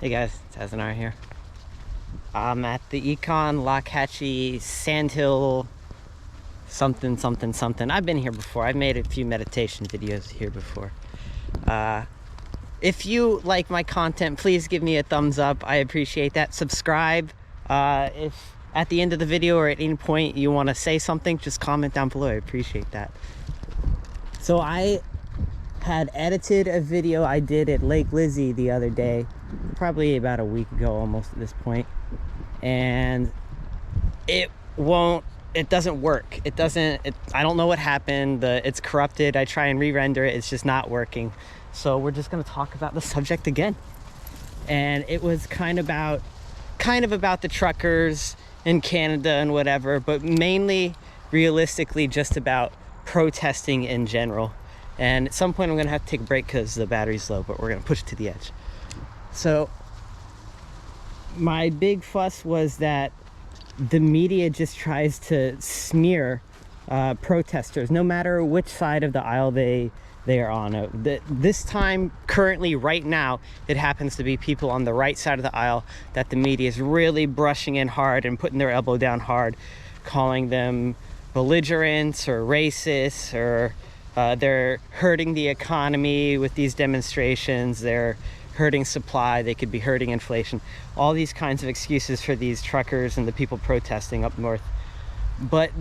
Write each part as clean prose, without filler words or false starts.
Hey guys, it's Azanar here. I'm at the Econ Lockhatchee Sandhill something. I've been here before. I've made a few meditation videos here before. If you like my content, please give me a thumbs up. I appreciate that. Subscribe. If at the end of the video or at any point you want to say something, just comment down below. I appreciate that. So I had edited a video I did at Lake Lizzie the other day, probably about a week ago almost at this point, and it doesn't work. I don't know what happened. It's corrupted. I try and re-render it, it's just not working. So we're just going to talk about the subject again. And it was kind of about the truckers in Canada and whatever, but mainly realistically just about protesting in general. And at some point I'm gonna have to take a break because the battery's low, but we're gonna push it to the edge. So my big fuss was that the media just tries to smear protesters, no matter which side of the aisle they are on. This time, currently, right now, it happens to be people on the right side of the aisle that the media is really brushing in hard and putting their elbow down hard, calling them belligerents or racists, or they're hurting the economy with these demonstrations. They're hurting supply. They could be hurting inflation. All these kinds of excuses for these truckers and the people protesting up north. But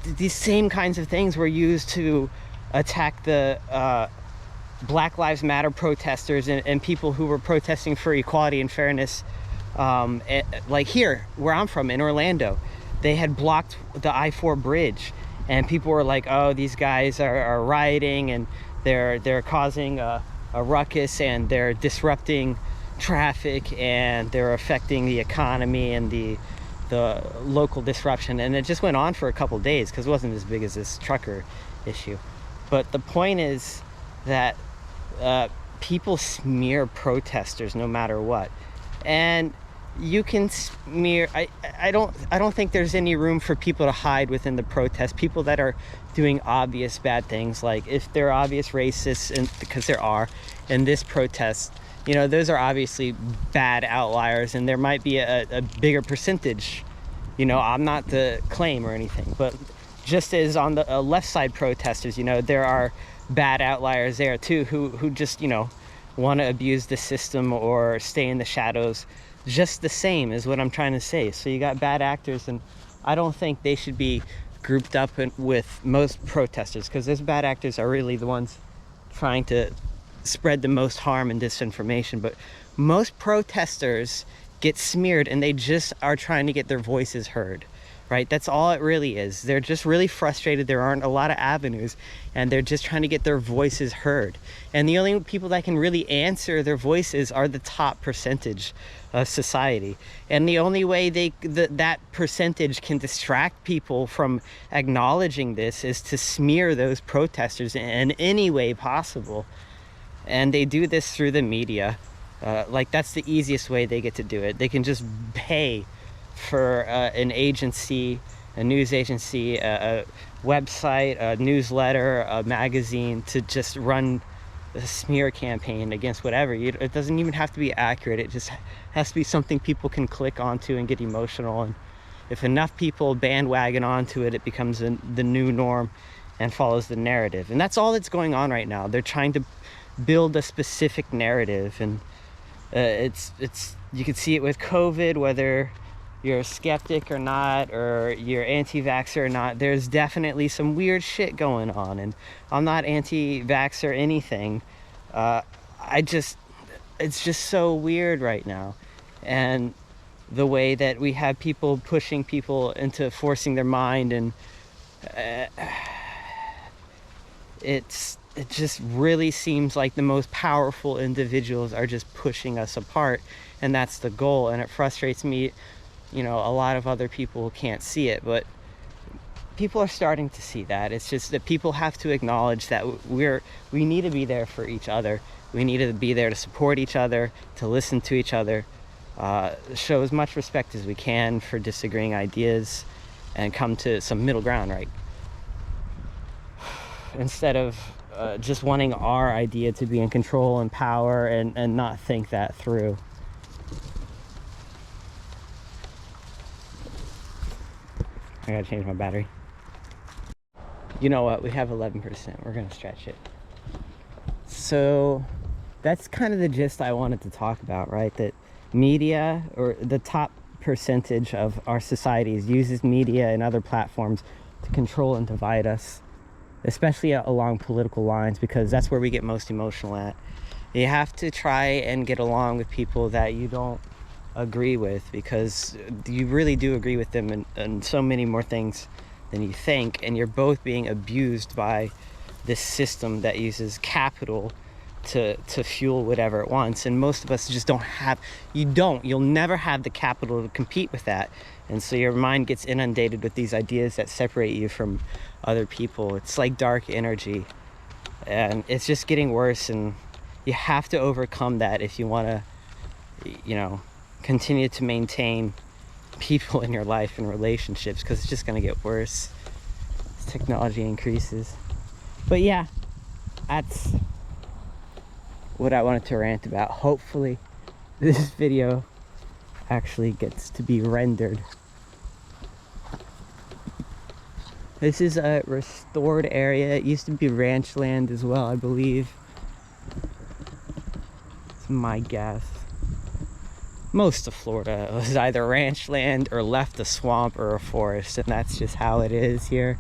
these same kinds of things were used to attack the Black Lives Matter protesters and people who were protesting for equality and fairness. Like here, where I'm from, in Orlando, they had blocked the I-4 bridge. And people were like, oh, these guys are rioting and they're causing a ruckus and they're disrupting traffic and they're affecting the economy and the local disruption. And it just went on for a couple days because it wasn't as big as this trucker issue. But the point is that people smear protesters no matter what. And you can smear. I don't think there's any room for people to hide within the protest. People that are doing obvious bad things, like if they're obvious racists, and because there are in this protest, you know, those are obviously bad outliers, and there might be a bigger percentage. You know, I'm not to claim or anything, but just as on the left side protesters, you know, there are bad outliers there too who just, you know, want to abuse the system or stay in the shadows. Just the same is what I'm trying to say. So you got bad actors, and I don't think they should be grouped up with most protesters, because those bad actors are really the ones trying to spread the most harm and disinformation. But most protesters get smeared, and they just are trying to get their voices heard, right? That's all it really is. They're just really frustrated. There aren't a lot of avenues, and they're just trying to get their voices heard. And the only people that can really answer their voices are the top percentage of society. And the only way that percentage can distract people from acknowledging this is to smear those protesters in any way possible. And they do this through the media. Like, that's the easiest way they get to do it. They can just pay for an agency, a news agency, a website, a newsletter, a magazine to just run a smear campaign against whatever. It doesn't even have to be accurate. It just has to be something people can click onto and get emotional. And if enough people bandwagon onto it, it becomes the new norm and follows the narrative. And that's all that's going on right now. They're trying to build a specific narrative, and it's you can see it with COVID, whether you're a skeptic or not, or you're anti-vaxxer or not. There's definitely some weird shit going on, and I'm not anti-vax or anything. It's just so weird right now. And the way that we have people pushing people into forcing their mind, and it just really seems like the most powerful individuals are just pushing us apart, and that's the goal. And it frustrates me. You know, a lot of other people can't see it, but people are starting to see that. It's just that people have to acknowledge that we need to be there for each other. We need to be there to support each other, to listen to each other, show as much respect as we can for disagreeing ideas, and come to some middle ground, right? Instead of just wanting our idea to be in control and power, and not think that through. I gotta change my battery. You know what? We have 11%. We're gonna stretch it. So that's kind of the gist I wanted to talk about, right? That media, or the top percentage of our societies, uses media and other platforms to control and divide us, especially along political lines, because that's where we get most emotional at. You have to try and get along with people that you don't agree with, because you really do agree with them in so many more things than you think, and you're both being abused by this system that uses capital to fuel whatever it wants. And most of us just don't have, you'll never have the capital to compete with that. And so your mind gets inundated with these ideas that separate you from other people. It's like dark energy, and it's just getting worse, and you have to overcome that if you want to, you know, continue to maintain people in your life and relationships, because it's just going to get worse as technology increases. But yeah, that's what I wanted to rant about. Hopefully this video actually gets to be rendered. This is a restored area. It used to be ranch land as well, I believe. It's my guess. Most of Florida was either ranch land or left a swamp or a forest, and that's just how it is here.